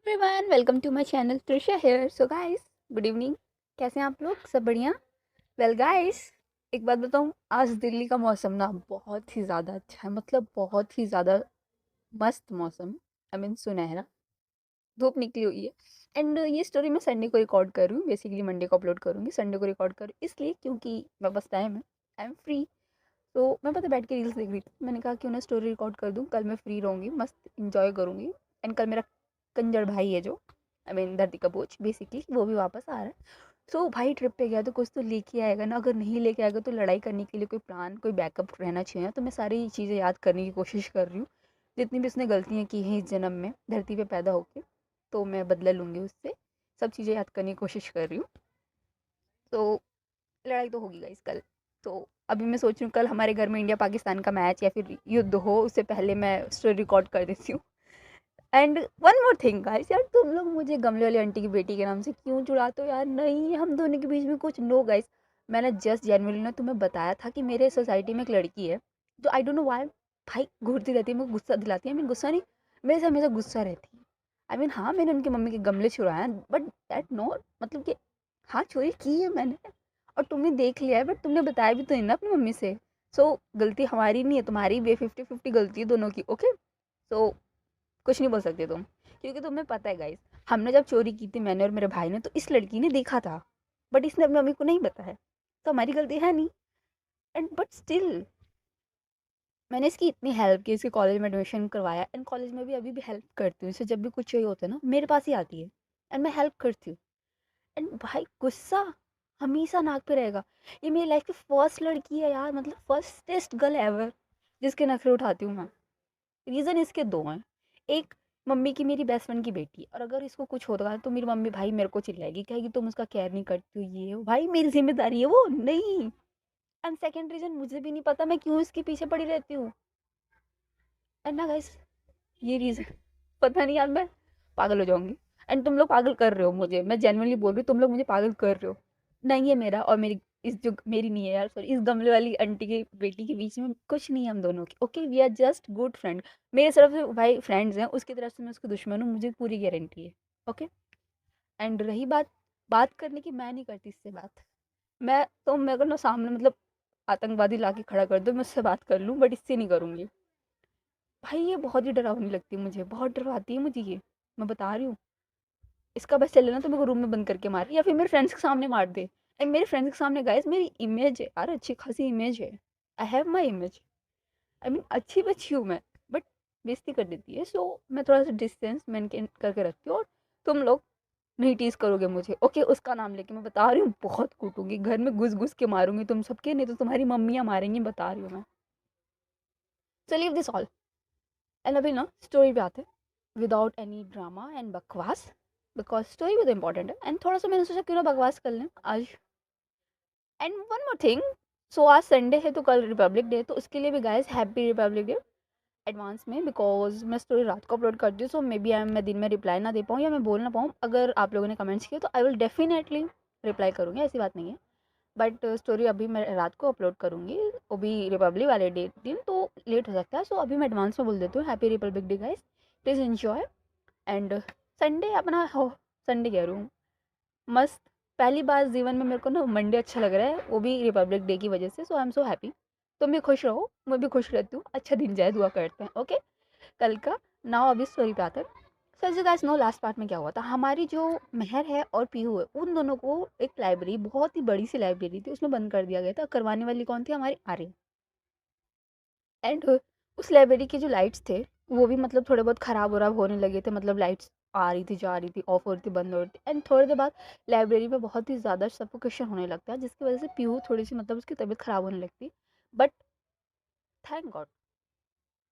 Everyone, welcome to my channel Trisha here. So guys, good evening. कैसे हैं आप लोग? सब बढ़िया? वेल गाइस, एक बात बताऊं, आज दिल्ली का मौसम ना बहुत ही ज़्यादा अच्छा है। मतलब बहुत ही ज़्यादा मस्त मौसम। आई मीन सुनहरा, धूप निकली हुई है। एंड ये स्टोरी मैं संडे को रिकॉर्ड कर रही हूँ। बेसिकली मंडे को अपलोड करूँगी, संडे को रिकॉर्ड करूँ इसलिए क्योंकि मेरे पास टाइम है, आई एम फ्री। तो मैं पता बैठ के रील्स देख रही थी, मैंने कहा क्यों ना स्टोरी रिकॉर्ड कर दूँ। कल मैं फ्री रहूँगी, मस्त इंजॉय करूँगी। एंड कल मेरा कंजर भाई है जो, आई मीन धरती का बोझ, बेसिकली वो भी वापस आ रहा है। सो भाई ट्रिप पे गया तो कुछ तो लेके आएगा ना। अगर नहीं लेके आएगा तो लड़ाई करने के लिए कोई प्लान, कोई बैकअप रहना चाहिए। तो मैं सारी चीज़ें याद करने की कोशिश कर रही हूँ, जितनी भी उसने गलतियाँ की हैं इस जन्म में धरती पे पैदा होके। तो मैं बदला लूँगी उससे, सब चीज़ें याद करने की कोशिश कर रही हूँ। तो लड़ाई तो होगी गाइस कल। तो अभी मैं सोच रही हूँ कल हमारे घर में इंडिया पाकिस्तान का मैच या फिर युद्ध हो, उससे पहले मैं स्टोरी रिकॉर्ड कर देती हूँ। And one more thing guys, यार तुम लोग मुझे गमले वाली आंटी की बेटी के नाम से क्यों चिढ़ाते हो यार? नहीं, हम दोनों के बीच में कुछ नो गाइस। मैंने जस्ट जनवरी ना तुम्हें बताया था कि मेरे सोसाइटी में एक लड़की है जो आई डोंट नो व्हाई भाई घूरती रहती है, मुझे गुस्सा दिलाती है। आई मीन गुस्सा नहीं, मेरे से हमेशा गुस्सा रहती है। आई मीन हाँ, मैंने उनकी मम्मी के गमले छुड़ाए हैं, बट दैट नॉट मतलब कि हाँ चोरी की है मैंने, और तुमने देख लिया है, बट तुमने बताया भी तो नहीं ना अपनी मम्मी से। सो गलती हमारी नहीं है, तुम्हारी भी 50-50 गलती है दोनों की। ओके, सो कुछ नहीं बोल सकते तुम, क्योंकि तुम्हें पता है गाइस, हमने जब चोरी की थी मैंने और मेरे भाई ने, तो इस लड़की ने देखा था, बट इसने अपनी मम्मी को नहीं बताया। तो हमारी गलती है नहीं। एंड बट स्टिल मैंने इसकी इतनी हेल्प की, इसके कॉलेज में एडमिशन करवाया, एंड कॉलेज में भी अभी भी हेल्प करती हूँ इसे। जब भी कुछ चाहिए होता है ना मेरे पास ही आती है, एंड मैं हेल्प करती हूँ। एंड भाई गुस्सा हमेशा नाक पे रहेगा। ये मेरी लाइफ की फर्स्ट लड़की है यार, मतलब फर्स्टेस्ट गर्ल एवर जिसके नखरे उठाती हूँ मैं। रीज़न इसके दो हैं। एक, मम्मी की मेरी बेस्ट फ्रेंड की बेटी है, और अगर इसको कुछ होता है तो मेरी मम्मी भाई मेरे को चिल्लाएगी, कहेगी तुम उसका केयर नहीं करती हो, ये हो। भाई मेरी जिम्मेदारी है वो, नहीं। एंड सेकेंड रीज़न, मुझे भी नहीं पता मैं क्यों इसके पीछे पड़ी रहती हूँ। एंड ना गाइस, ये रीज़न पता नहीं यार, मैं पागल हो जाऊंगी। एंड तुम लोग पागल कर रहे हो मुझे, मैं जेन्युइनली बोल रही हूँ, तुम लोग मुझे पागल कर रहे हो। नहीं है मेरा और मेरी, इस जो मेरी नहीं है यार, सॉरी, इस गमले वाली आंटी की बेटी के बीच में कुछ नहीं है हम दोनों की। Okay, we are just good friend. मेरी तरफ से भाई फ्रेंड्स हैं, उसकी तरफ से मैं उसकी दुश्मन हूँ, मुझे पूरी गारंटी है। ओके। एंड रही बात बात करने की, मैं नहीं करती इससे बात। मैं तो मेरे को ना सामने मतलब आतंकवादी ला के खड़ा कर दो, मैं उससे बात कर लूँ, बट इससे नहीं करूँगी। भाई ये बहुत ही डरावनी लगती है मुझे, बहुत डरवाती है मुझे ये, मैं बता रही हूँ। इसका बस चले ना तो मेरे को रूम में बंद करके मारे, या फिर मेरे फ्रेंड्स के सामने मार दे। एंड मेरे फ्रेंड्स के सामने गाइस मेरी इमेज है यार, अच्छी खासी इमेज है। I have my image, I mean अच्छी बच्ची हूँ मैं, बट बेइज्जती कर देती है। सो मैं थोड़ा सा डिस्टेंस मेंटेन करके रखती हूँ। और तुम लोग नहीं टीज करोगे मुझे, ओके? उसका नाम लेके मैं बता रही हूँ, बहुत कूटूंगी, घर में घुस घुस के मारूंगी तुम सबके, नहीं तो तुम्हारी मम्मियाँ मारेंगी, बता रही हूँ मैं। So leave this all, and अभी ना स्टोरी पे आते हैं, विदाउट एनी ड्रामा एंड बकवास, बिकॉज स्टोरी भी तो इंपॉर्टेंट है। एंड थोड़ा सा मैंने सोचा क्यों ना बकवास कर लें आज। एंड वन मोर थिंग, सो आज संडे है तो कल रिपब्लिक डे, तो उसके लिए भी guys happy Republic day advance में। बिकॉज मैं स्टोरी रात को अपलोड करती हूँ, सो मे बी मैं दिन में रिप्लाई ना दे पाऊँ या मैं बोल ना पाऊँ। अगर आप लोगों ने कमेंट्स किए तो आई विल डेफिनेटली रिप्लाई करूँगी, ऐसी बात नहीं है। बट स्टोरी अभी मैं रात को अपलोड करूँगी, वो भी रिपब्लिक वाले डे दिन, तो लेट हो सकता है। सो अभी मैं एडवांस में बोल देती हूँ happy Republic day guys, please enjoy. And Sunday अपना हो, संडे कह रही हूँ, मस्त। पहली बार जीवन में मेरे को ना मंडे अच्छा लग रहा है, वो भी रिपब्लिक डे की वजह से। सो आई एम सो हैप्पी। तुम भी खुश रहो, मैं भी खुश रहती हूँ, अच्छा दिन जाए, दुआ करते हैं। ओके, कल का। नाउ अभी स्टोरी पे आते हैं। So as guys know, last part में क्या हुआ था, हमारी जो मेहर है और पीहू है, उन दोनों को एक लाइब्रेरी, बहुत ही बड़ी सी लाइब्रेरी थी, उसमें बंद कर दिया गया था। करवाने वाली कौन थी? हमारी आर्यन। एंड उस लाइब्रेरी के जो लाइट्स थे वो भी मतलब थोड़े बहुत ख़राब वराब होने लगे थे। मतलब लाइट्स आ रही थी, जा रही थी, ऑफ हो रही थी, बंद हो रही थी। एंड थोड़ी देर बाद लाइब्रेरी में बहुत ही ज़्यादा सफोकेशन होने लगता है, जिसकी वजह से पीहू थोड़ी सी मतलब उसकी तबीयत ख़राब होने लगती। बट थैंक गॉड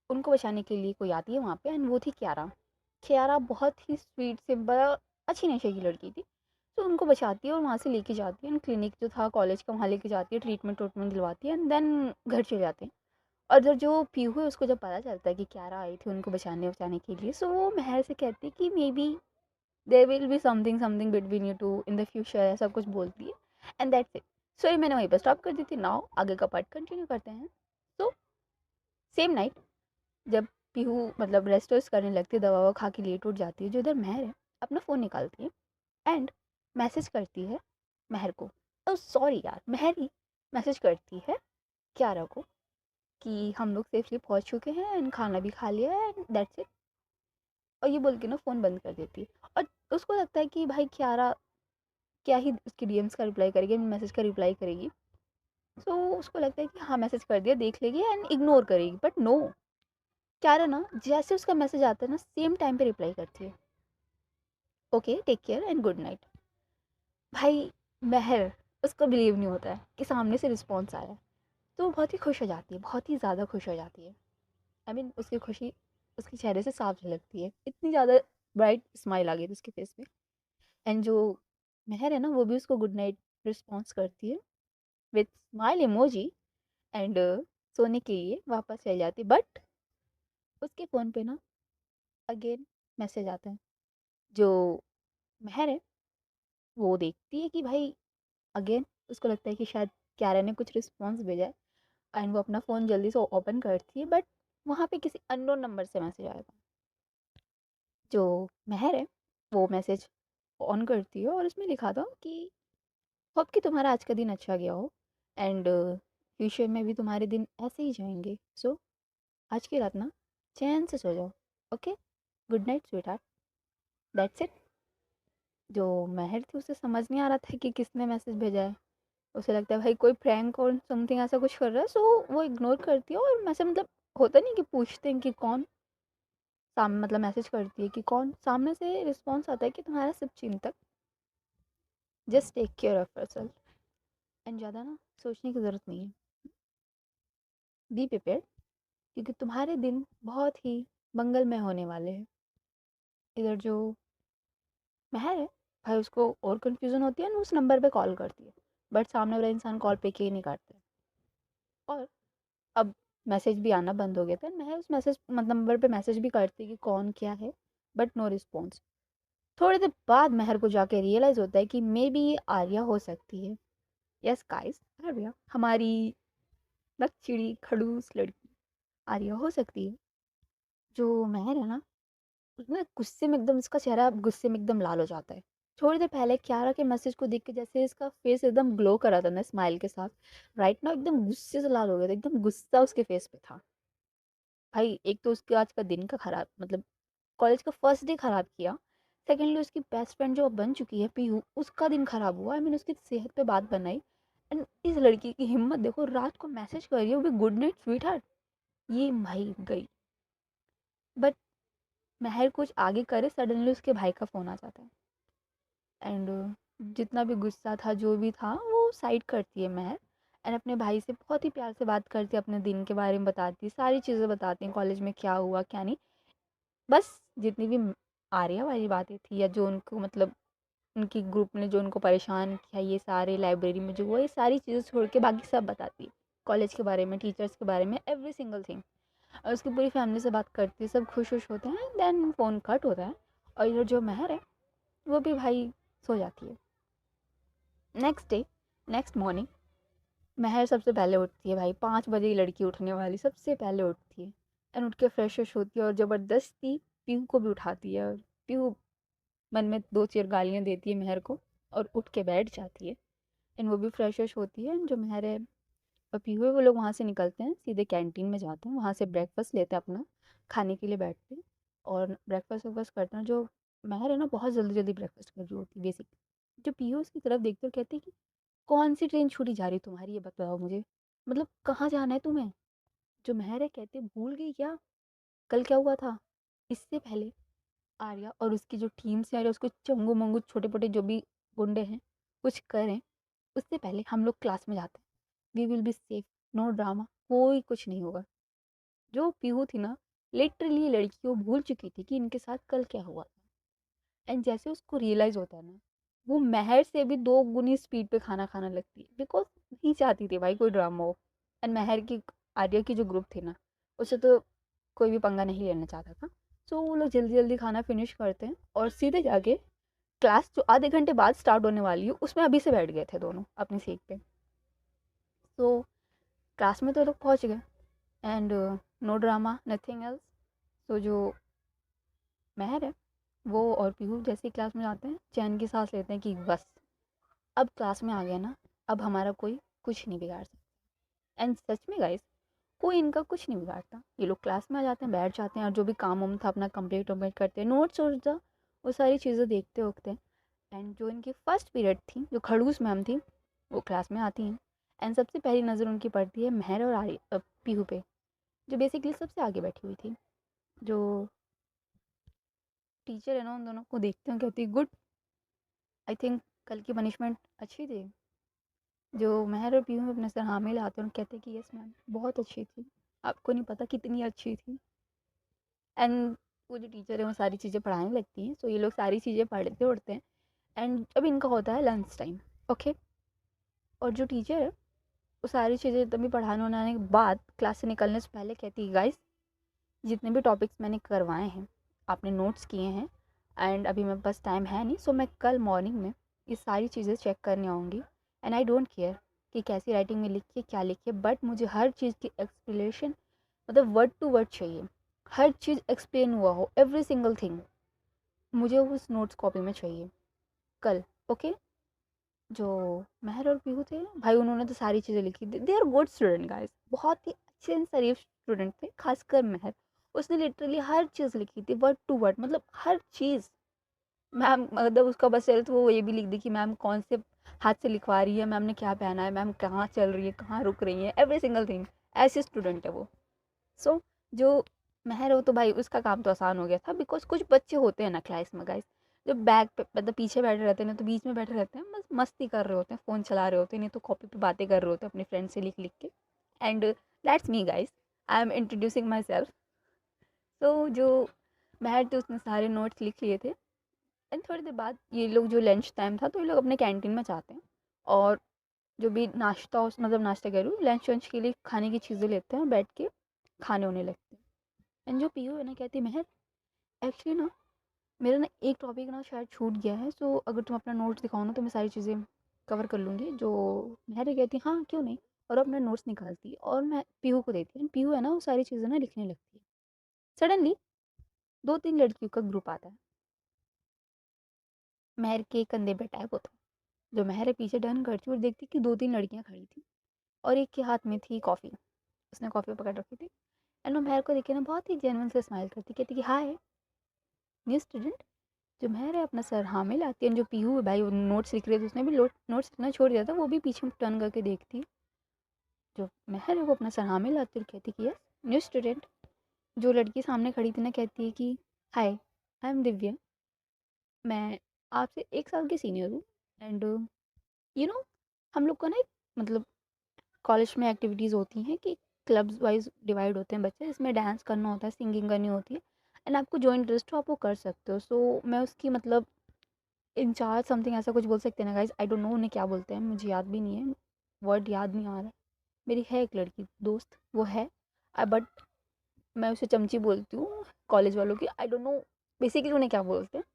उनको बचाने के लिए कोई आती है वहाँ पे, एंड वो थी क्यारा। क्यारा बहुत ही स्वीट, सिंपल, अच्छी नेचर की लड़की थी। तो उनको बचाती है और वहाँ से लेके जाती है, एंड क्लिनिक जो था कॉलेज का वहाँ लेके जाती है, ट्रीटमेंट ट्रीटमेंट दिलवाती है, एंड देन घर चले जाते हैं। और जो पीहू है उसको जब पता चलता है कि क्यारा आई थी उनको बचाने बचाने के लिए, सो वो महर से कहती है कि may be there will be something something between you two in the future, ऐसा कुछ बोलती है। And that's it. सॉरी मैंने वहीं पर स्टॉप कर दी थी। नाउ आगे का पार्ट कंटिन्यू करते हैं। सो सेम नाइट, जब पीहू मतलब रेस्ट वेस्ट करने लगती है, दवा ववा खा के लेट उठ जाती है। जो इधर महर है अपना फ़ोन निकालती है एंड मैसेज करती है महर को। ओह सॉरी यार, महर ही मैसेज करती है कियारा को कि हम लोग सेफली पहुंच चुके हैं एंड खाना भी खा लिया है एंड दैट्स इट। और ये बोल के ना फ़ोन बंद कर देती है। और उसको लगता है कि भाई कियारा क्या ही उसकी डीएम्स का रिप्लाई करेगी, मैसेज का रिप्लाई करेगी। सो उसको लगता है कि हाँ मैसेज कर दिया, देख लेगी एंड इग्नोर करेगी। बट नो, कियारा ना जैसे उसका मैसेज आता है ना सेम टाइम पे रिप्लाई करती है, okay take care and good night. भाई महर, उसको बिलीव नहीं होता है कि सामने से रिस्पॉन्स आया है। तो वो बहुत ही खुश हो जाती है, बहुत ही ज़्यादा खुश हो जाती है। आई मीन उसकी खुशी उसके चेहरे से साफ झलकती है, इतनी ज़्यादा ब्राइट स्माइल आ गई थी उसके फेस पे। एंड जो महर है ना वो भी उसको गुड नाइट रिस्पॉन्स करती है विथ स्माइल इमोजी एंड सोने के लिए वापस चली जाती। बट उसके फ़ोन पे ना अगेन मैसेज आता है। जो महर है वो देखती है कि भाई अगेन उसको लगता है कि शायद क्यारा ने कुछ रिस्पॉन्स भेजा है एंड वो अपना फ़ोन जल्दी से ओपन करती है। बट वहाँ पे किसी अननोन नंबर से मैसेज आया था। जो महर है वो मैसेज ऑन करती है और उसमें लिखा था कि होप कि तुम्हारा आज का दिन अच्छा गया हो एंड फ्यूचर में भी तुम्हारे दिन ऐसे ही जाएंगे। सो आज की रात ना चैन से सो जाओ, okay, good night sweet heart, that's it. जो महर थी उसे समझ नहीं आ रहा था कि किसने मैसेज भेजा है। उसे लगता है भाई कोई प्रैंक और समथिंग ऐसा कुछ कर रहा है। सो वो इग्नोर करती है और मैसेज मतलब होता नहीं कि पूछते हैं कि कौन सामने, मतलब मैसेज करती है कि कौन सामने से रिस्पॉन्स आता है कि तुम्हारा सब चिंतक, just take care of yourself. And ज़्यादा ना सोचने की ज़रूरत नहीं है, बी प्रिपेयर्ड, क्योंकि तुम्हारे दिन बहुत ही मंगलमय होने वाले हैं। इधर जो महर है भाई उसको और कन्फ्यूज़न होती है ना, उस नंबर पे कॉल करती है बट सामने वाला इंसान कॉल पे के ही नहीं काटता। और अब मैसेज भी आना बंद हो गया था। मैं उस मैसेज मतलब नंबर पे मैसेज भी करती कि कौन क्या है, बट नो रिस्पॉन्स। थोड़ी देर बाद महर को जाके रियलाइज़ होता है कि मे बी ये आर्या हो सकती है। यस गाइस, आर्या, हमारी नकचिड़ी खड़ूस लड़की आर्या हो सकती है। जो महर है ना उसमें गुस्से में एकदम, इसका चेहरा गुस्से में एकदम लाल हो जाता है। थोड़ी देर पहले क्यारा के मैसेज को देख के जैसे इसका फेस एकदम ग्लो कर रहा था ना स्माइल के साथ, राइट ना एकदम गुस्से से लाल हो गया था, एकदम गुस्सा उसके फेस पे था। भाई एक तो उसके आज का दिन का खराब, मतलब कॉलेज का फर्स्ट डे खराब किया। सेकेंडली उसकी बेस्ट फ्रेंड जो अब बन चुकी है पीहू, उसका दिन खराब हुआ। आई मीन उसकी सेहत पे बात बनाई। एंड इस लड़की की हिम्मत देखो, रात को मैसेज कर रही है वो भी गुड नाइट स्वीट हार्ट। ये भाई गई। बट महर कुछ आगे करे सडनली उसके भाई का फ़ोन आ जाता है एंड जितना भी गुस्सा था जो भी था वो साइड करती है महर एंड अपने भाई से बहुत ही प्यार से बात करती है, अपने दिन के बारे में बताती है, सारी चीज़ें बताती हैं कॉलेज में क्या हुआ क्या नहीं। बस जितनी भी आर्या वाली बातें थी या जो उनको मतलब उनकी ग्रुप ने जो उनको परेशान किया, ये सारे लाइब्रेरी में जो हुआ, ये सारी चीज़ें छोड़ के बाकी सब बताती है। कॉलेज के बारे में, टीचर्स के बारे में, एवरी सिंगल थिंग। और उसकी पूरी फैमिली से बात करती है, सब खुश खुश होते हैं। देन फ़ोन कट होता है और इधर जो महर है वो भी भाई सो जाती है। नेक्स्ट डे, नेक्स्ट मॉर्निंग, महर सबसे पहले उठती है। भाई 5 बजे ही लड़की उठने वाली सबसे पहले उठती है एंड उठ के फ्रेश व्रेश होती है और ज़बरदस्ती पीहू को भी उठाती है। और पीहू मन में 2 4 गालियाँ देती है महर को और उठ के बैठ जाती है एंड वो भी फ्रेश व्रेश होती है। जो महर है और पीहू है वो लोग वहाँ से निकलते हैं, सीधे कैंटीन में जाते हैं, वहाँ से ब्रेकफास्ट लेते हैं अपना, खाने के लिए बैठते हैं और ब्रेकफास्ट वेकफास्ट करते हैं। जो महर है ना बहुत जल्दी जल्दी ब्रेकफास्ट कर रही होती है बेसिक। जो पीहू उसकी तरफ देखते और कहती है कि कौन सी ट्रेन छूटी जा रही तुम्हारी, ये बताओ मुझे, मतलब कहाँ जाना है तुम्हें। जो महर है कहते भूल गई क्या, कल क्या हुआ था। इससे पहले आर्या और उसकी जो टीम से आर्या उसको चंगू मंगू छोटे मोटे जो भी गुंडे हैं कुछ करें, उससे पहले हम लोग क्लास में जाते हैं, we will be safe, no drama, कोई कुछ नहीं होगा। जो पीहू थी ना लिटरली लड़की वो भूल चुकी थी कि इनके साथ कल क्या हुआ था। एंड जैसे उसको रियलाइज़ होता है ना वो महर से भी 2 गुनी स्पीड पे खाना खाना लगती है, बिकॉज नहीं चाहती थी भाई कोई ड्रामा हो। एंड महर की आर्या की जो ग्रुप थी ना उससे तो कोई भी पंगा नहीं लेना चाहता था। सो वो लोग जल्दी जल्दी खाना फिनिश करते हैं और सीधे जाके क्लास जो आधे घंटे बाद स्टार्ट होने वाली है उसमें अभी से बैठ गए थे दोनों अपनी सीट पे। तो क्लास में तो लोग पहुंच गए and no drama, nothing else. तो जो महर है वो और पीहू जैसे ही क्लास में जाते हैं चैन की सांस लेते हैं कि बस अब क्लास में आ गया ना, अब हमारा कोई कुछ नहीं बिगाड़ सकता। एंड सच में गाइस, कोई इनका कुछ नहीं बिगाड़ता। ये लोग क्लास में आ जाते हैं, बैठ जाते हैं और जो भी काम वाम था अपना कंप्लीट वम्प्लीट करते हैं, नोट्स वोट्स वो सारी चीज़ें देखते उखते हैं। एंड जो इनकी फर्स्ट पीरियड थी, जो खड़ूस मैम थी, वो क्लास में आती हैं। एंड सबसे पहली नज़र उनकी पड़ती है महर और पीहू पे, जो बेसिकली सबसे आगे बैठी हुई थी। जो टीचर है ना, उन दोनों को देखते हैं, कहती है गुड। आई थिंक कल की पनिशमेंट अच्छी थी। जो महर और पीहू अपने सर हाँ में लाते हैं और कहते हैं कि यस मैम, बहुत अच्छी थी, आपको नहीं पता कितनी अच्छी थी। एंड वो जो टीचर है वो सारी चीज़ें पढ़ाने लगती हैं, सो ये लोग सारी चीज़ें पढ़ते उड़ते हैं। एंड अब इनका होता है लंच टाइम। ओके। और जो टीचर है वो सारी चीज़ें तभी पढ़ाने उड़ाने के बाद क्लास से निकलने से पहले कहती है गाइस, जितने भी टॉपिक्स मैंने करवाए हैं आपने नोट्स किए हैं, एंड अभी मेरे पास टाइम है नहीं, सो मैं कल मॉर्निंग में ये सारी चीज़ें चेक करने आऊँगी। एंड आई डोंट केयर कि कैसी राइटिंग में लिखिए क्या लिखिए, बट मुझे हर चीज़ की एक्सप्लेनेशन, मतलब वर्ड टू वर्ड चाहिए। हर चीज़ एक्सप्लेन हुआ हो, एवरी सिंगल थिंग मुझे उस नोट्स कॉपी में चाहिए कल। ओके। जो महर और पीहू थे भाई, उन्होंने तो सारी चीज़ें लिखी थी। They are good student guys, बहुत ही अच्छे एंड शरीफ स्टूडेंट थे, खासकर महर। उसने लिटरली हर चीज़ लिखी थी वर्ड टू वर्ड, मतलब हर चीज़। मैम मतलब उसका बस चल तो वो ये भी लिख दी कि मैम कौन से हाथ से लिखवा रही है, मैम ने क्या पहना है, मैम कहाँ चल रही है, कहाँ रुक रही है, एवरी सिंगल थिंग। ऐसे स्टूडेंट है वो। सो जो महर हो तो भाई उसका काम तो आसान हो गया था, बिकॉज कुछ बच्चे होते हैं ना क्लास में गाइस, जो बैग पे मतलब पीछे बैठे रहते हैं ना तो बीच में बैठे रहते हैं, बस मस्ती कर रहे होते हैं, फ़ोन चला रहे होते हैं, नहीं तो कॉपी पे बातें कर रहे होते हैं अपने फ्रेंड से लिख लिख के। And that's me guys, I am introducing my self. तो जो महर थे उसने सारे नोट्स लिख लिए थे। एंड थोड़ी देर बाद ये लोग, जो लंच टाइम था तो ये लोग अपने कैंटीन में जाते हैं और जो भी नाश्ता मतलब नाश्ता कह रही हूँ, लंच वंच के लिए खाने की चीज़ें लेते हैं और बैठ के खाने होने लगते हैं। एंड जो पीयू है ना कहती है महर, एक्चुअली ना मेरा ना एक टॉपिक ना शायद छूट गया है, सो अगर तुम अपना नोट्स दिखाओ ना तो मैं सारी चीज़ें कवर कर लूँगी। जो महर कहती है हाँ क्यों नहीं, और अपना नोट्स निकालती है और मैं पीहू को देती है। पीहू है ना वो सारी चीज़ें ना लिखने लगती है। सडनली 2-3 लड़कियों का ग्रुप आता है, महर के कंधे पे टैप होता है। जो महर है पीछे टर्न करती है और देखती कि 2-3 लड़कियाँ खड़ी थी और एक के हाथ में थी कॉफ़ी। उसने कॉफ़ी पकड़ रखी थी। एंड वो महर को देख के ना बहुत ही जेन्युइन से स्माइल करती, कहती कि हाय न्यू स्टूडेंट। जो महर है अपना सर हाँ में लाती है। जो पीहू है भाई वो नोट्स लिख रही थी, उसने भी नोट्स लिखना छोड़ दिया था, वो भी पीछे टर्न करके देखती है। जो महर है वो अपना सर हाँ में लाती है और कहती कि यस न्यू स्टूडेंट। जो लड़की सामने खड़ी थी ना कहती है कि हाय आई एम दिव्या, मैं आपसे 1 साल की सीनियर हूँ। एंड यू नो हम लोग का ना एक मतलब कॉलेज में एक्टिविटीज़ होती हैं कि क्लब्स वाइज डिवाइड होते हैं बच्चे, इसमें डांस करना होता है, सिंगिंग करनी होती है। एंड आपको जो इंटरेस्ट हो आप वो कर सकते हो। सो मैं उसकी मतलब इंचार्ज समथिंग ऐसा कुछ बोल सकते हैं ना गाइज, आई डोंट नो उन्हें क्या बोलते हैं, मुझे याद भी नहीं है, वर्ड याद नहीं आ रहा है। मेरी है एक लड़की दोस्त, वो है बट मैं उसे चमची बोलती हूँ कॉलेज वालों की, आई डोंट नो बेसिकली उन्हें क्या बोलते हैं।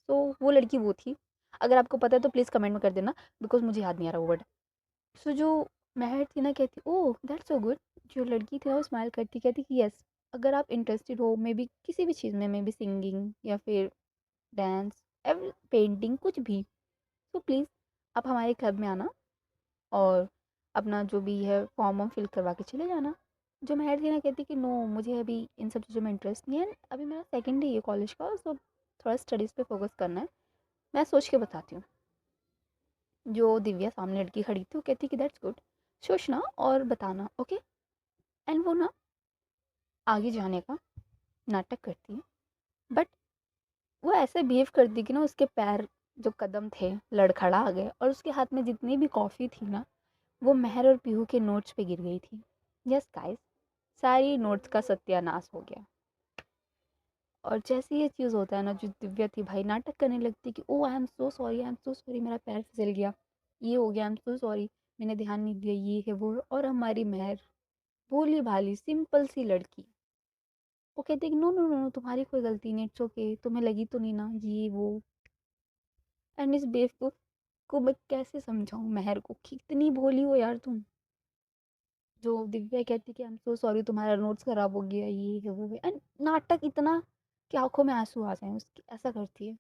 तो वो लड़की वो थी। अगर आपको पता है तो प्लीज़ कमेंट में कर देना, बिकॉज मुझे याद नहीं आ रहा वो वर्ड। सो जो महर थी ना कहती ओह दैट्स सो गुड। जो लड़की थी ना वो स्माइल करती कहती कि यस, अगर आप इंटरेस्टेड हो मे बी किसी भी चीज़ में, मे बी सिंगिंग या फिर डांस, एवरी पेंटिंग, कुछ भी, तो प्लीज़ आप हमारे क्लब में आना और अपना जो भी है फॉर्म वॉर्म फिल करवा के चले जाना। जो महर थी ना कहती कि नो मुझे अभी इन सब चीज़ों में इंटरेस्ट नहीं है, अभी मेरा सेकेंड ही है कॉलेज का, सो थोड़ा स्टडीज़ पे फोकस करना है, मैं सोच के बताती हूँ। जो दिव्या सामने लड़की खड़ी थी वो कहती कि दैट्स गुड, सोचना और बताना ओके। एंड वो ना आगे जाने का नाटक करती है, बट वो ऐसे बिहेव करती कि ना उसके पैर जो कदम थे लड़खड़ा आ गए और उसके हाथ में जितनी भी कॉफ़ी थी ना वो महर और पीहू के नोट्स पे गिर गई थी। यस गाइस, सारी नोट्स का सत्यानाश हो गया। और जैसे ये चीज़ होता है ना, जो दिव्या थी भाई नाटक करने लगती कि oh I am so sorry, I am so sorry, मेरा पैर फिसल गया, ये हो गया, आई एम सो सॉरी, मैंने ध्यान नहीं दिया, ये है वो। और हमारी महर भोली भाली सिंपल सी लड़की, वो कहती कि नो नो नो नो, तुम्हारी कोई गलती नहीं, इट्स ओके, तुम्हें लगी तो नहीं ना ये वो। एंड इस बेवकूफ़ को मैं कैसे समझाऊँ महर को कि इतनी भोली हो यार तुम। जो दिव्या कहती कि आई एम सो सॉरी तुम्हारा नोट्स खराब हो गया, ये है वो है, एंड नाटक इतना कि आंखों में आंसू आ जाएं उसकी, ऐसा करती है।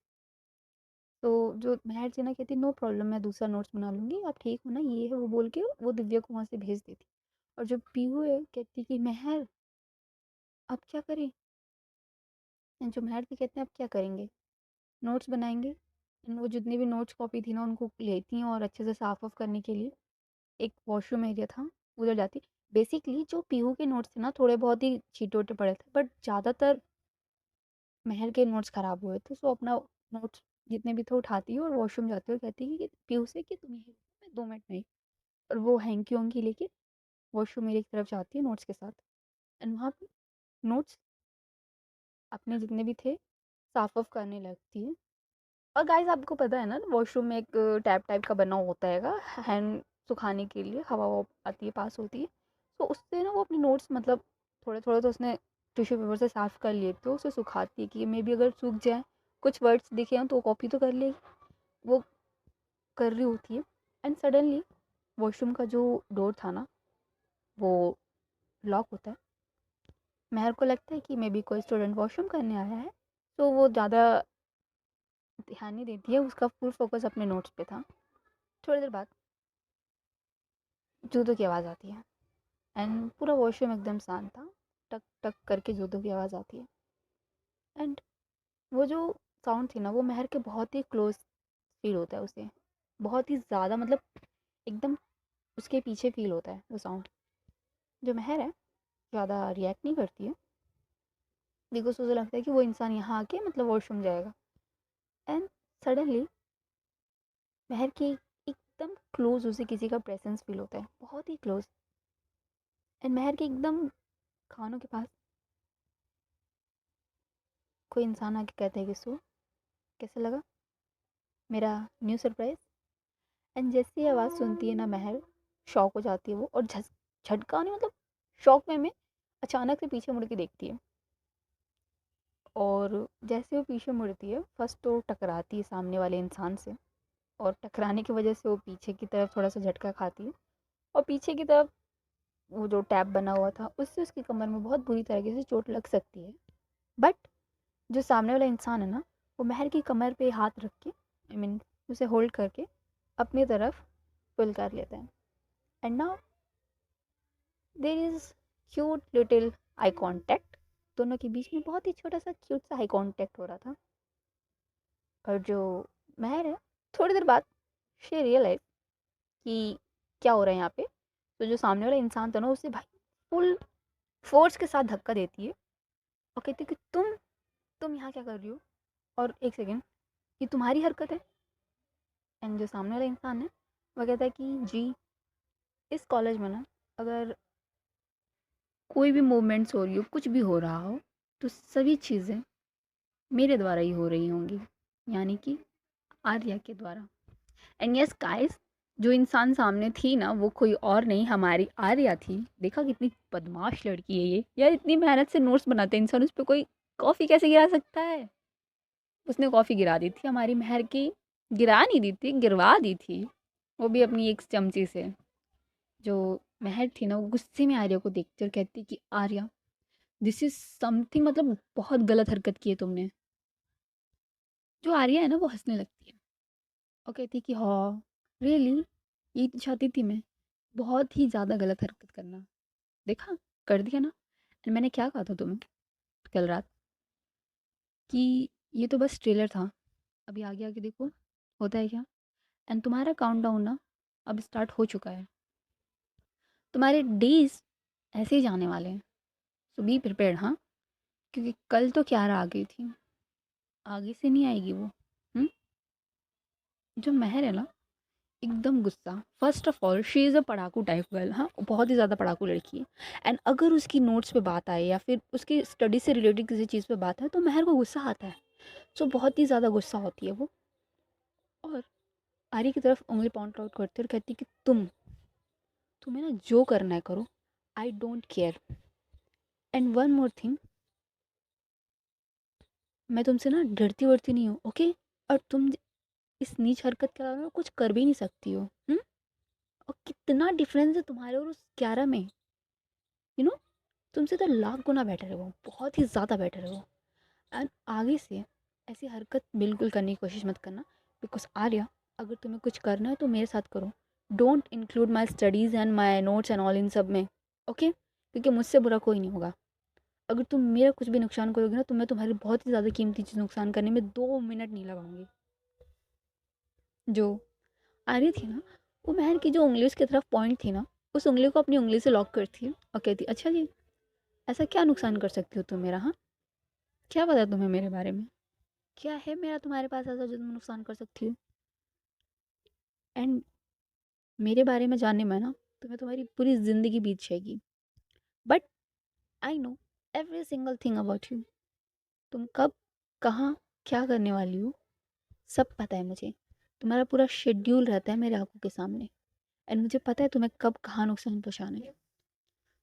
तो जो मेहर थी ना कहती नो प्रॉब्लम, मैं दूसरा नोट्स बना लूंगी, आप ठीक हो ना, ये है वो बोल के वो दिव्या को वहाँ से भेज देती। और जो पीहू है कहती कि मेहर अब क्या करें। एंड जो मेहर थी कहते हैं अब क्या करेंगे, नोट्स बनाएंगे। एंड वो जितनी भी नोट्स कॉपी थी ना उनको लेती हैं और अच्छे से साफ ऑफ करने के लिए एक वॉशरूम एरिया था, उधर जाती। बेसिकली जो पीहू के नोट्स थे ना थोड़े बहुत ही छीटे पड़े थे, बट ज़्यादातर महर के नोट्स ख़राब हुए थे। सो अपना नोट्स जितने भी थे उठाती है और वॉशरूम जाती है और कहती है कि पीहू से कि तुम यहीं रुको, मैं 2 मिनट में ही। और वो हैंकी वैंकी लेके वॉशरूम एरिया की तरफ जाती है नोट्स के साथ। एंड वहाँ पे नोट्स अपने जितने भी थे साफ ऑफ करने लगती है। और गाइस आपको पता है ना वॉशरूम में एक टैप टाइप का बना होता हैगा हैंड सुखाने के लिए, हवा वो आती है पास होती है। तो उससे ना वो अपने नोट्स मतलब थोड़े थोड़े तो उसने टिश्यू पेपर से साफ़ कर लिए, तो उसे सुखाती है कि मे बी अगर सूख जाए कुछ वर्ड्स दिखे हों तो कॉपी तो कर लेगी। वो कर रही होती है एंड सडनली वॉशरूम का जो डोर था ना वो लॉक होता है। मेहर को लगता है कि मे बी कोई स्टूडेंट वॉशरूम करने आया है, तो वो ज़्यादा ध्यान नहीं देती है, उसका फुल फोकस अपने नोट्स पे था। थोड़ी देर बाद जूतों की आवाज़ आती है एंड पूरा वॉशरूम एकदम शांत था। टक टक करके जूतों की आवाज़ आती है एंड वो जो साउंड थी ना वो महर के बहुत ही क्लोज फील होता है उसे, बहुत ही ज़्यादा मतलब एकदम उसके पीछे फील होता है वो साउंड। जो महर है ज़्यादा रिएक्ट नहीं करती है बिकॉज उसे लगता है कि वो इंसान यहाँ आके मतलब वॉशरूम जाएगा। एंड सडनली महर के एकदम क्लोज उसे किसी का प्रेजेंस फील होता है, बहुत ही क्लोज। एंड महर के एकदम कानों के पास कोई इंसान आके कहता है कि सो कैसा लगा मेरा न्यू सरप्राइज। एंड जैसे ही आवाज़ सुनती है ना महर शॉक हो जाती है वो, और झटका नहीं मतलब शॉक में अचानक से पीछे मुड़ के देखती है। और जैसे वो पीछे मुड़ती है फर्स्ट तो टकराती है सामने वाले इंसान से, और टकराने की वजह से वो पीछे की तरफ थोड़ा सा झटका खाती है। और पीछे की तरफ वो जो टैप बना हुआ था उससे उसकी कमर में बहुत बुरी तरीके से चोट लग सकती है। बट जो सामने वाला इंसान है ना वो महर की कमर पे हाथ रख के आई मीन उसे होल्ड करके अपनी तरफ पुल कर लेता है। And now there is cute little eye contact, दोनों के बीच में बहुत ही छोटा सा क्यूट सा आई कॉन्टैक्ट हो रहा था। और जो महर है थोड़ी देर बाद शी रियलाइज कि क्या हो रहा है यहाँ पे। तो जो सामने वाला इंसान था ना उसे भाई फुल फोर्स के साथ धक्का देती है और कहती है कि तुम यहाँ क्या कर रही हो, और एक सेकेंड ये तुम्हारी हरकत है। एंड जो सामने वाला इंसान है वो कहता है कि जी इस कॉलेज में ना अगर कोई भी मूवमेंट्स हो रही हो कुछ भी हो रहा हो तो सभी चीज़ें मेरे द्वारा ही हो रही होंगी, यानी कि आर्या के द्वारा। एंड यस गाइस जो इंसान सामने थी ना वो कोई और नहीं हमारी आर्या थी। देखा कितनी बदमाश लड़की है ये यार, इतनी मेहनत से नोट्स बनाते हैं इंसान, उस पर कोई कॉफ़ी कैसे गिरा सकता है। उसने कॉफ़ी गिरा दी थी हमारी महर की, गिरा नहीं दी थी गिरवा दी थी, वो भी अपनी एक चमची से। जो महर थी ना वो गुस्से में आर्या को देखती और कहती कि आर्या दिस इज़ समथिंग, मतलब बहुत गलत हरकत की है तुमने। जो आर्या है ना वो हंसने लगती है और कहती कि हाँ रियली यही तो चाहती थी मैं, बहुत ही ज़्यादा गलत हरकत करना, देखा कर दिया ना। एंड मैंने क्या कहा था तुम्हें कल रात कि ये तो बस ट्रेलर था, अभी आगे आगे देखो होता है क्या। एंड तुम्हारा काउंटडाउन ना अब स्टार्ट हो चुका है, तुम्हारे डेज ऐसे ही जाने वाले हैं। सो बी प्रिपेयर्ड हाँ, क्योंकि कल तो क्यारा आ गई थी, आगे से नहीं आएगी वो। हुँ? जो महर है ना एकदम गुस्सा, first of all she is a पढ़ाकू टाइप गर्ल, हाँ बहुत ही ज़्यादा पढ़ाकू लड़की है। एंड अगर उसकी नोट्स पे बात आए या फिर उसकी स्टडी से रिलेटेड किसी चीज़ पे बात है तो महर को गुस्सा आता है। सो बहुत ही ज़्यादा गुस्सा होती है वो, और आर्य की तरफ उंगली पॉइंट आउट करती है और कहती है कि तुम्हें ना जो करना है करो, I don't care. And one more thing, मैं तुमसे ना डरती वरती नहीं हूँ ओके, और तुम इस नीच हरकत के अलावा कुछ कर भी नहीं सकती हो। और कितना डिफरेंस है तुम्हारे और उस 11 में। यू नो तुमसे तो लाख गुना बेटर है वो, बहुत ही ज़्यादा बेटर है वो। एंड आगे से ऐसी हरकत बिल्कुल करने की कोशिश मत करना। बिकॉज आर्या, अगर तुम्हें कुछ करना है तो मेरे साथ करो। Don't include my studies and my notes and all in सब में। ओके, क्योंकि मुझसे बुरा कोई नहीं होगा। अगर तुम मेरा कुछ भी नुकसान करोगे ना, तो मैं तुम्हारी बहुत ही ज़्यादा कीमती चीज़ नुकसान करने में 2 मिनट नहीं लगाऊंगी। जो आ रही थी ना, वो महर की जो उंगली उसकी तरफ पॉइंट थी ना, उस उंगली को अपनी उंगली से लॉक करती और कहती, अच्छा जी, ऐसा क्या नुकसान कर सकती हो तुम मेरा? हाँ, क्या पता तुम्हें मेरे बारे में? क्या है मेरा तुम्हारे पास ऐसा जो तुम नुकसान कर सकती हो? एंड मेरे बारे में जानने में ना, तुम्हें तुम्हारी पूरी ज़िंदगी बीत जाएगी। But I know every single thing about you. तुम कब, कहाँ, क्या करने वाली हो, सब पता है मुझे। तुम्हारा पूरा शेड्यूल रहता है मेरे आंखों के सामने। एंड मुझे पता है तुम्हें कब कहाँ नुकसान पहुँचाना है।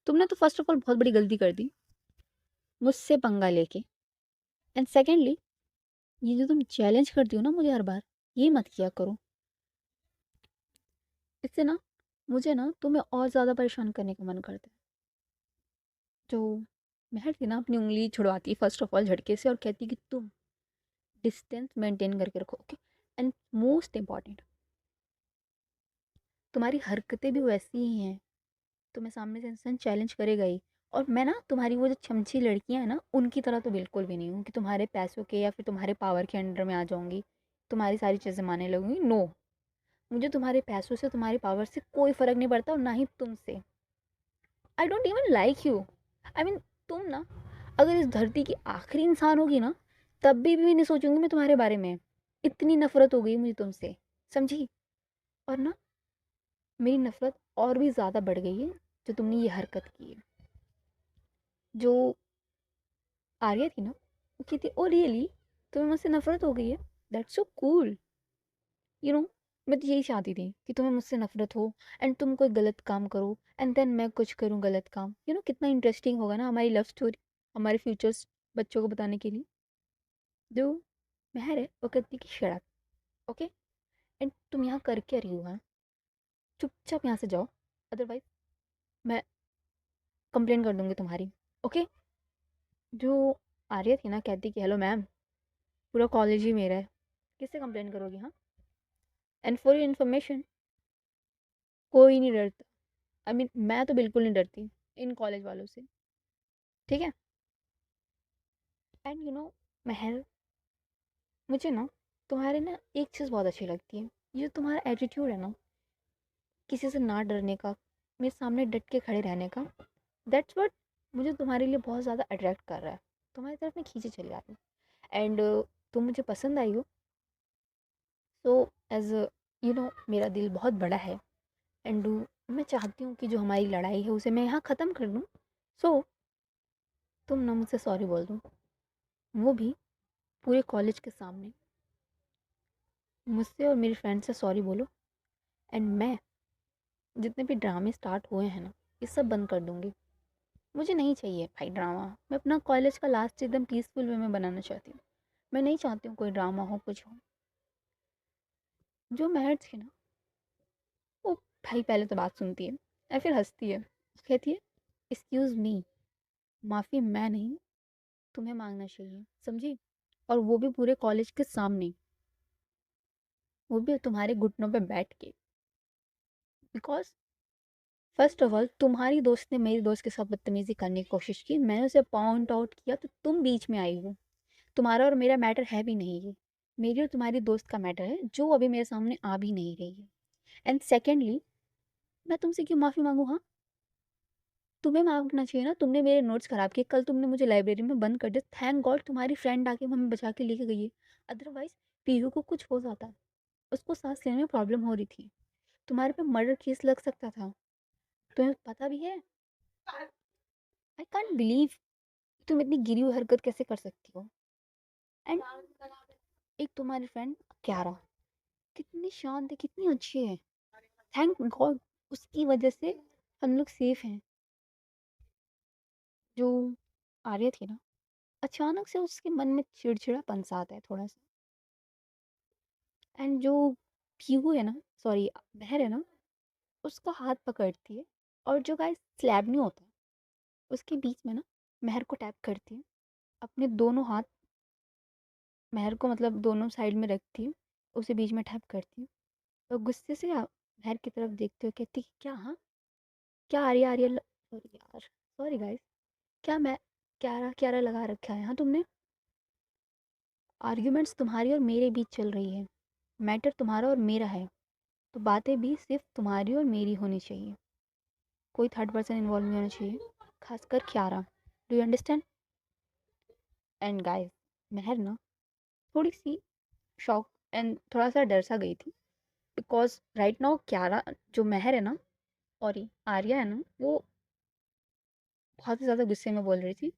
तुमने तो फर्स्ट ऑफ ऑल बहुत बड़ी गलती कर दी मुझसे पंगा लेके। एंड सेकेंडली, ये जो तुम चैलेंज करती हो ना मुझे हर बार, ये मत किया करो। इससे ना मुझे ना तुम्हें और ज़्यादा परेशान करने का मन करता है। जो महर थी ना, अपनी उंगली छुड़वाती फर्स्ट ऑफ ऑल झटके से और कहती कि तुम डिस्टेंस मेंटेन करके रखो। ओके, एंड मोस्ट इम्पॉर्टेंट, तुम्हारी हरकतें भी वैसी ही हैं। तुम्हें सामने से इंसान चैलेंज करेगा ही। और मैं ना तुम्हारी वो जो चमची लड़कियां हैं ना, उनकी तरह तो बिल्कुल भी नहीं हूँ कि तुम्हारे पैसों के या फिर तुम्हारे पावर के अंडर में आ जाऊंगी, तुम्हारी सारी चीज़ें मानने लगूंगी। नो, मुझे तुम्हारे पैसों से, तुम्हारी पावर से कोई फ़र्क नहीं पड़ता, और ना ही तुमसे। I don't even like you. I mean, तुम ना अगर इस धरती की आखिरी इंसान होगी ना, तब भी नहीं सोचूंगी मैं तुम्हारे बारे में। इतनी नफरत हो गई मुझे तुमसे, समझी? और ना मेरी नफरत और भी ज़्यादा बढ़ गई है जो तुमने ये हरकत की है। जो आर्या थी ना, वो कहती, ओ रियली, तुम्हें मुझसे नफरत हो गई है? That's so cool. You know मैं तो यही चाहती थी कि तुम्हें मुझसे नफरत हो, एंड तुम कोई गलत काम करो, एंड देन मैं कुछ करूँ गलत काम। कितना इंटरेस्टिंग होगा ना हमारी लव स्टोरी, हमारे फ्यूचर्स बच्चों को बताने के लिए। जो महर है वो कहती कि शट अप। ओके, एंड तुम यहाँ कर क्या रही हो? हाँ, चुपचाप यहाँ से जाओ, अदरवाइज मैं कंप्लेन कर दूंगी तुम्हारी। ओके। जो आर्या थी ना, कहती कि हेलो मैम, पूरा कॉलेज ही मेरा है, किससे कंप्लेन करोगी? हाँ, एंड फॉर योर इन्फॉर्मेशन, कोई नहीं डरता। आई मीन मैं तो बिल्कुल नहीं डरती इन कॉलेज वालों से। ठीक है। एंड महल, मुझे ना तुम्हारे ना एक चीज़ बहुत अच्छी लगती है, ये जो तुम्हारा एटीट्यूड है ना, किसी से ना डरने का, मेरे सामने डट के खड़े रहने का। दैट्स व्हाट मुझे तुम्हारे लिए बहुत ज़्यादा अट्रैक्ट कर रहा है। तुम्हारी तरफ मैं खींचे चली आ रही हूँ, एंड तुम मुझे पसंद आई हो। सो एज मेरा दिल बहुत बड़ा है, एंड मैं चाहती हूँ कि जो हमारी लड़ाई है उसे मैं यहाँ ख़त्म कर दूँ। सो तुम ना मुझसे सॉरी बोल दो, वो भी पूरे कॉलेज के सामने। मुझसे और मेरी फ्रेंड से सॉरी बोलो, एंड मैं जितने भी ड्रामे स्टार्ट हुए हैं ना, ये सब बंद कर दूँगी। मुझे नहीं चाहिए भाई ड्रामा। मैं अपना कॉलेज का लास्ट एकदम पीसफुल वे में बनाना चाहती हूँ। मैं नहीं चाहती हूँ कोई ड्रामा हो, कुछ हो। जो महर थी ना, वो भाई पहले तो बात सुनती है या फिर हंसती है, कहती है, एक्सक्यूज़ मी, माफ़ी मैं नहीं, तुम्हें मांगना चाहिए, समझी? और वो भी पूरे कॉलेज के सामने, वो भी तुम्हारे घुटनों पे बैठ के। बिकॉज फर्स्ट ऑफ ऑल, तुम्हारी दोस्त ने मेरी दोस्त के साथ बदतमीजी करने की कोशिश की, मैंने उसे पॉइंट आउट किया तो तुम बीच में आई हो। तुम्हारा और मेरा मैटर है भी नहीं ये, मेरी और तुम्हारी दोस्त का मैटर है, जो अभी मेरे सामने आ भी नहीं रही है। एंड सेकेंडली, मैं तुमसे क्यों माफ़ी मांगू? हाँ, तुम्हें मांगना चाहिए ना, तुमने मेरे नोट्स खराब किए, कल तुमने मुझे लाइब्रेरी में बंद कर दिया, थैंक गॉड तुम्हारी फ्रेंड आके हमें बचा के लेके गई है। अदरवाइज पीहू को कुछ हो जाता, उसको सांस लेने में प्रॉब्लम हो रही थी, तुम्हारे पे मर्डर केस लग सकता था। तुम्हें पता भी है? आई कांट बिलीव तुम इतनी गिरी हुई हरकत कैसे कर सकती हो। एंड एक तुम्हारी फ्रेंड क्यारा, कितनी शांत है, कितनी अच्छी है, थैंक गॉड उसकी वजह से हम लोग सेफ हैं। जो आर्य थी ना, अचानक से उसके मन में चिड़चिड़ापन सा आता है थोड़ा सा। एंड जो पीहू है ना, सॉरी बहर है ना, उसका हाथ पकड़ती है, और जो गाइस स्लैब नहीं होता, उसके बीच में ना महर को टैप करती हूँ, अपने दोनों हाथ महर को मतलब दोनों साइड में रखती हूँ, उसे बीच में टैप करती हूँ और गुस्से से महर की तरफ देखते हुए कहती कि क्या, हाँ क्या आर्या आर्या सॉरी यार, सॉरी गाइस, क्या मैं क्यारा क्यारा लगा रखा है हाँ तुमने? आर्ग्यूमेंट्स तुम्हारी और मेरे बीच चल रही है, मैटर तुम्हारा और मेरा है, तो बातें भी सिर्फ तुम्हारी और मेरी होनी चाहिए, कोई थर्ड पर्सन इन्वॉल्व नहीं होना चाहिए, खासकर Kiara. Do you understand? And guys, Mehar ना थोड़ी सी शॉक एंड थोड़ा सा डर सा गई थी, बिकॉज राइट नाउ क्यारा जो महर है ना और ये आर्या है ना, वो बहुत ही ज़्यादा गुस्से में बोल रही थी।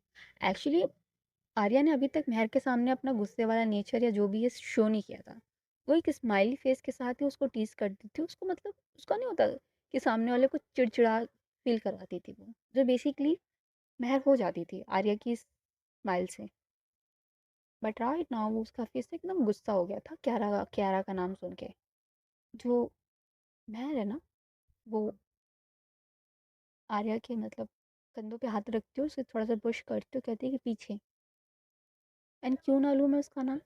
एक्चुअली आर्या ने अभी तक महर के सामने अपना गुस्से वाला नेचर या जो भी है शो नहीं किया था। वो एक स्माइली फेस के साथ ही उसको टीज करती थी, उसको मतलब उसका नहीं होता कि सामने वाले को चिड़चिड़ा फील करवाती थी वो, जो बेसिकली महर हो जाती थी आर्या की स्माइल से। बट राइट नाउ वो उसका फेस एकदम गुस्सा हो गया था क्यारा का नाम सुन के। जो महर है ना, वो आर्या के मतलब कंधों पे हाथ रखती हूँ, उसे थोड़ा सा पुश करती हूँ, कहती है कि पीछे। एंड क्यों ना लूँ मैं उसका नाम,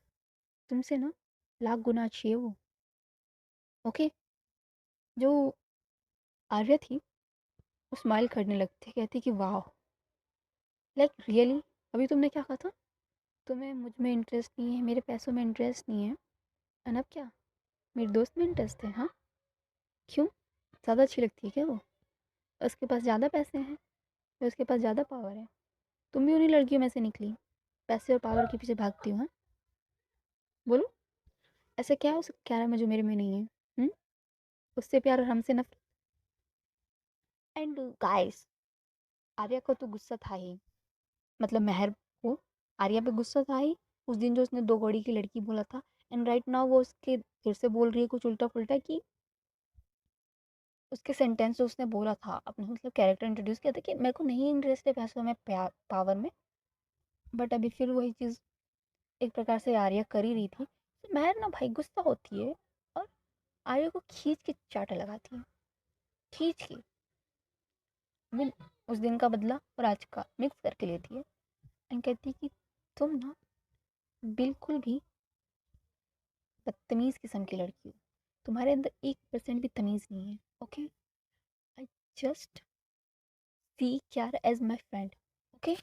तुमसे ना लाख गुना अच्छी है वो। ओके। जो आर्या थी वो स्माइल करने लगती है, कहती कि वाह, लाइक रियली, अभी तुमने क्या कहा था, तुम्हें मुझ में इंटरेस्ट नहीं है, मेरे पैसों में इंटरेस्ट नहीं है, एंड अब क्या, मेरे दोस्त में इंटरेस्ट है हाँ? क्यों, ज़्यादा अच्छी लगती है क्या वो? उसके पास ज़्यादा पैसे हैं या उसके पास ज़्यादा पावर है? तुम भी उन्हीं लड़कियों में से निकली, पैसे और पावर के पीछे भागती हो हाँ? बोलो, ऐसा क्या हो सकता है में जो मेरे में नहीं है? हुँ? उससे प्यार और हमसे नफ़रत। एंड गाइस, आर्या को तो गुस्सा था ही, मतलब महर को आर्या पे गुस्सा था ही, उस दिन जो उसने 2 कौड़ी की लड़की बोला था। एंड राइट नाउ वो उसके फिर से बोल रही है कुछ उल्टा-पुल्टा कि उसके सेंटेंस जो उसने बोला था, अपना मतलब कैरेक्टर इंट्रोड्यूस किया था कि मेरे को नहीं इंटरेस्ट है पैसों में, पावर में, बट अभी फिर वही चीज़ एक प्रकार से आर्या कर ही रही थी। तो महर ना भाई गुस्सा होती है और आर्या को खींच के चाटा लगाती है, खींच के। मीन उस दिन का बदला और आज का मिक्स करके लेती है एंड कहती है कि तुम ना बिल्कुल भी बदतमीज़ किस्म की लड़की हो, तुम्हारे अंदर 1% भी तमीज़ नहीं है। Okay, I just see Kiara as my friend. Okay,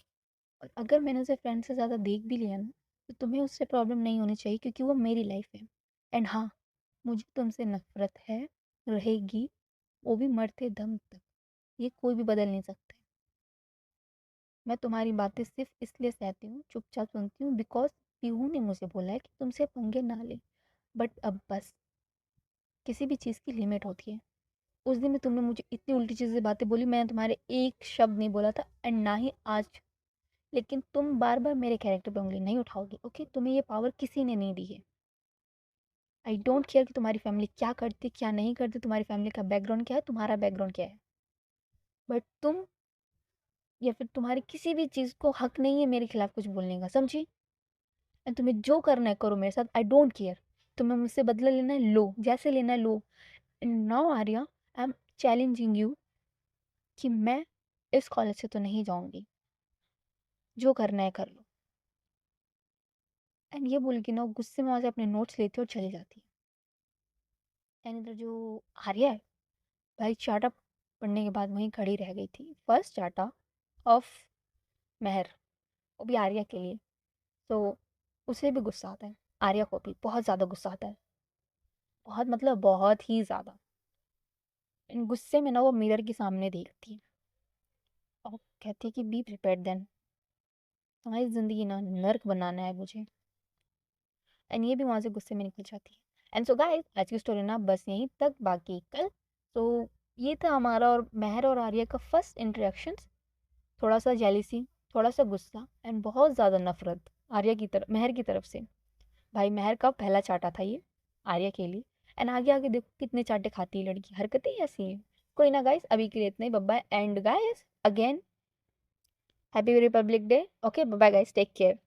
और अगर मैंने उसे फ्रेंड से ज़्यादा देख भी लिया ना, तो तुम्हें उससे प्रॉब्लम नहीं होनी चाहिए क्योंकि वो मेरी लाइफ है। एंड हाँ, मुझे तुमसे नफरत है, रहेगी, वो भी मरते दम तक, ये कोई भी बदल नहीं सकता है। मैं तुम्हारी बातें सिर्फ इसलिए सहती हूँ, चुपचाप सुनती हूँ, बिकॉज पीहू ने मुझे बोला है कि तुमसे पंगे ना ले। बट अब बस, किसी भी चीज़ की लिमिट होती है। उस दिन में तुमने मुझे इतनी उल्टी चीज़ें बातें बोली, मैंने तुम्हारे एक शब्द नहीं बोला था एंड ना ही आज, लेकिन तुम बार बार मेरे कैरेक्टर पे उंगली नहीं उठाओगी। ओके, तुम्हें ये पावर किसी ने नहीं दी है। आई डोंट केयर कि तुम्हारी फैमिली क्या करती क्या नहीं करती, तुम्हारी फैमिली का बैकग्राउंड क्या है, तुम्हारा बैकग्राउंड क्या है, बट तुम या फिर तुम्हारी किसी भी चीज़ को हक नहीं है मेरे खिलाफ कुछ बोलने का, समझी? एंड तुम्हें जो करना है करो मेरे साथ, आई डोंट केयर। तुम्हें मुझसे बदला लेना है लो, जैसे लेना है लो। And now Arya, I am challenging you कि मैं इस कॉलेज से तो नहीं जाऊंगी, जो करना है कर लो। एंड ये बोल के ना वो गुस्से में वहाँ से अपने नोट्स लेती है और चली जाती है। एंड इधर जो आर्या है भाई, चार्टा पढ़ने के बाद वहीं खड़ी रह गई थी, फर्स्ट चार्टा ऑफ महर, वो भी आर्या के लिए। तो उसे भी गुस्सा आता है, आर्या को भी बहुत ज़्यादा गुस्सा आता है, बहुत मतलब बहुत ही ज़्यादा। इन गुस्से में ना वो मिरर के सामने देखती है और कहती है कि बी प्रिपेयर्ड देन, तुम्हारी ज़िंदगी ना नर्क बनाना है मुझे। एंड ये भी वहाँ से गुस्से में निकल जाती है। एंड सो गाइस, आज की स्टोरी ना बस यहीं तक, बाकी कल। सो ये था हमारा और महर और आर्या का फर्स्ट इंटरेक्शन। थोड़ा सा जेलिसी, थोड़ा सा गुस्सा एंड बहुत ज़्यादा नफरत आर्या की तरफ, महर की तरफ से। भाई महर का पहला चाटा था ये आर्या के लिए। एंड आगे आगे देखो कितने चाटे खाती है लड़की, हरकतें ही ऐसी हैं। कोई ना गाइस, अभी के लिए इतना ही, bye bye. And guys again happy Republic Day. Okay, bye bye guys, take care.